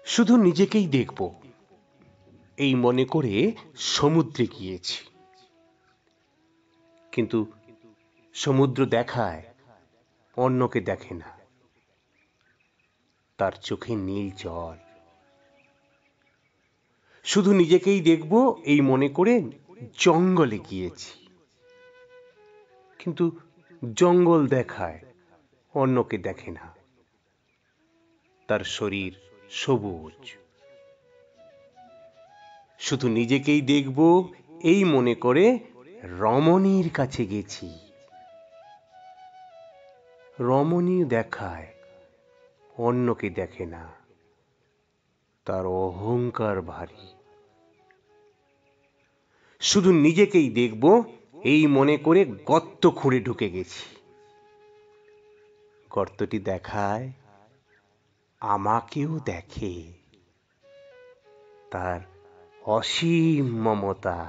শুধু নিজেকেই দেখব এই মনে করে সমুদ্রে গিয়েছি, কিন্তু সমুদ্র দেখায় অন্যকে দেখে না, তার চোখে নীল জল। শুধু নিজেকেই দেখব এই মনে করে জঙ্গলে গিয়েছি, কিন্তু জঙ্গল দেখায় অন্যকে দেখে না, তার শরীর সবুজ। শুধু নিজেকেই দেখব এই মনে করে রমণীর কাছে গেছি, রমণী দেখায় অন্যকে দেখে না, তার অহংকার ভারী। শুধু নিজেকেই দেখব এই মনে করে গর্ত খুঁড়ে ঢুকে গেছি, গর্তটি দেখায় আমাকেও দেখে, তার অসীম মমতা।